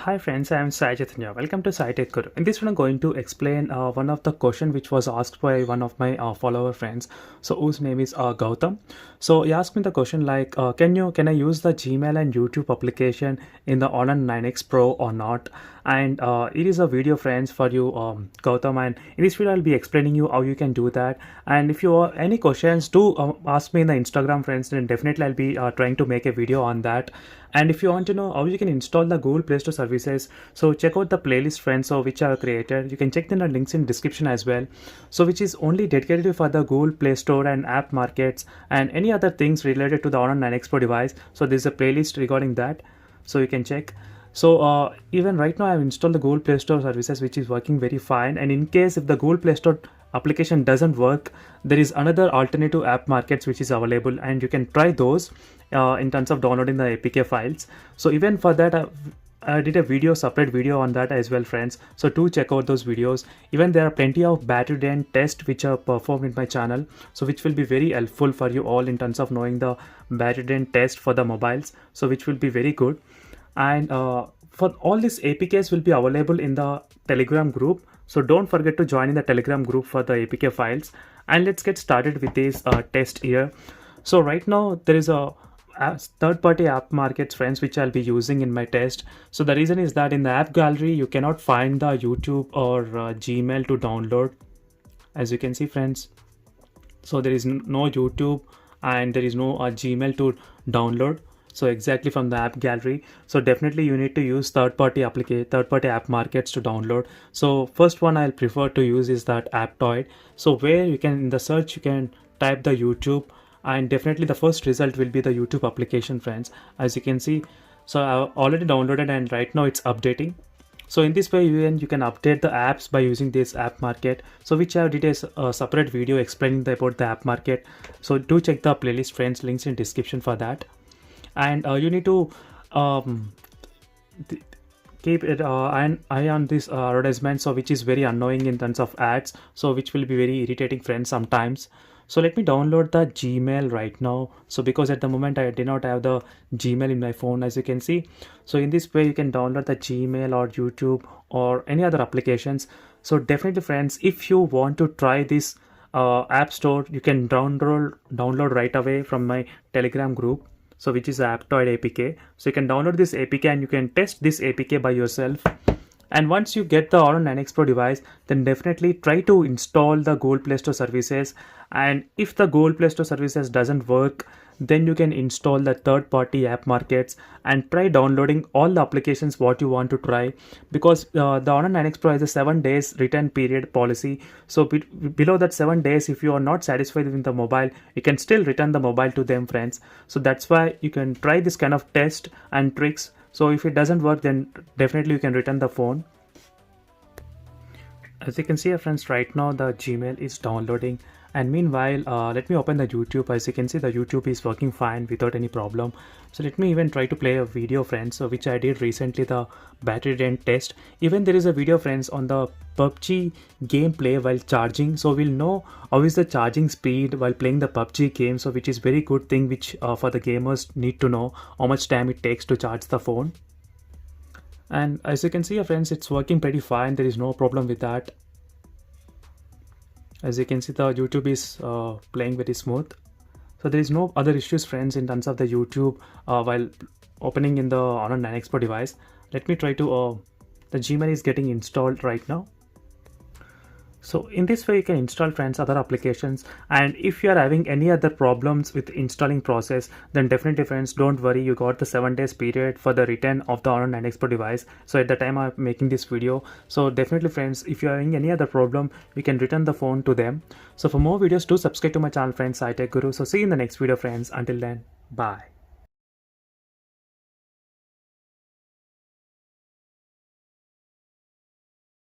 Hi friends, I am Sai Chaitanya. Welcome to Sai Tech Guru. In this one, I'm going to explain one of the question which was asked by one of my follower friends. So whose name is Gautam. So he asked me the question like, can I use the Gmail and YouTube application in the Honor 9X Pro or not? And it is a video, friends, for you, Gautam. And in this video, I'll be explaining you how you can do that. And if you have any questions, do ask me in the Instagram, friends. Then definitely I'll be trying to make a video on that. And if you want to know how you can install the Google Play Store services, so check out the playlist, friends, so which I have created. You can check the links in description as well. So which is only dedicated for the Google Play Store and app markets and any other things related to the Honor 9X Pro device. So there's a playlist regarding that, so you can check. So even right now I've installed the Google Play Store services, which is working very fine. And in case if the Google Play Store application doesn't work, there is another alternative app markets which is available, and you can try those in terms of downloading the APK files. So even for that, I did a separate video on that as well, friends. So do check out those videos. Even there are plenty of battery drain tests which are performed in my channel, so which will be very helpful for you all in terms of knowing the battery drain test for the mobiles, so which will be very good. And for all these APKs will be available in the Telegram group, so don't forget to join in the Telegram group for the APK files. And let's get started with this test here. So right now there is a third-party app markets, friends, which I'll be using in my test. So the reason is that in the app gallery you cannot find the YouTube or Gmail to download, as you can see, friends. So there is no YouTube and there is no Gmail to download, so exactly from the app gallery. So definitely you need to use third-party app markets to download. So first one I'll prefer to use is that Aptoid. So where you can, in the search, you can type the YouTube, and definitely the first result will be the YouTube application, friends, as you can see. So I already downloaded and right now it's updating. So in this way you can update the apps by using this app market, so which I did a separate video explaining about the app market. So do check the playlist, friends, links in description for that. And you need to keep it an eye on this advertisement, so which is very annoying in terms of ads, so which will be very irritating, friends, sometimes. So let me download the Gmail right now. So because at the moment I did not have the Gmail in my phone, as you can see. So in this way you can download the Gmail or YouTube or any other applications. So definitely, friends, if you want to try this app store, you can download right away from my Telegram group, so which is the Aptoid APK. So you can download this APK and you can test this APK by yourself. And once you get the Honor 9X Pro device, then definitely try to install the Google Play Store services. And if the Google Play Store services doesn't work, then you can install the third-party app markets and try downloading all the applications what you want to try, because the Honor 9X Pro has a 7 days return period policy. So below that 7 days, if you are not satisfied with the mobile, you can still return the mobile to them, friends. So that's why you can try this kind of test and tricks. So if it doesn't work, then definitely you can return the phone. As you can see, friends, right now the Gmail is downloading, and meanwhile let me open the YouTube. As you can see, the YouTube is working fine without any problem. So let me even try to play a video, friends, so which I did recently, the battery drain test. Even there is a video, friends, on the PUBG gameplay while charging, so we'll know how is the charging speed while playing the PUBG game, so which is very good thing, which for the gamers need to know how much time it takes to charge the phone. And as you can see, friends, it's working pretty fine. There is no problem with that. As you can see, the YouTube is playing very smooth. So there is no other issues, friends, in terms of the YouTube while opening in the Honor 9X Pro device. Let me try to the Gmail is getting installed right now. So in this way you can install, friends, other applications. And if you are having any other problems with installing process, then definitely, friends, don't worry, you got the 7 days period for the return of the Honor 9X Pro device. So at the time I'm making this video, so definitely, friends, if you are having any other problem, you can return the phone to them. So for more videos, do subscribe to my channel, friends, Sai Tech Guru. So see you in the next video, friends. Until then, bye.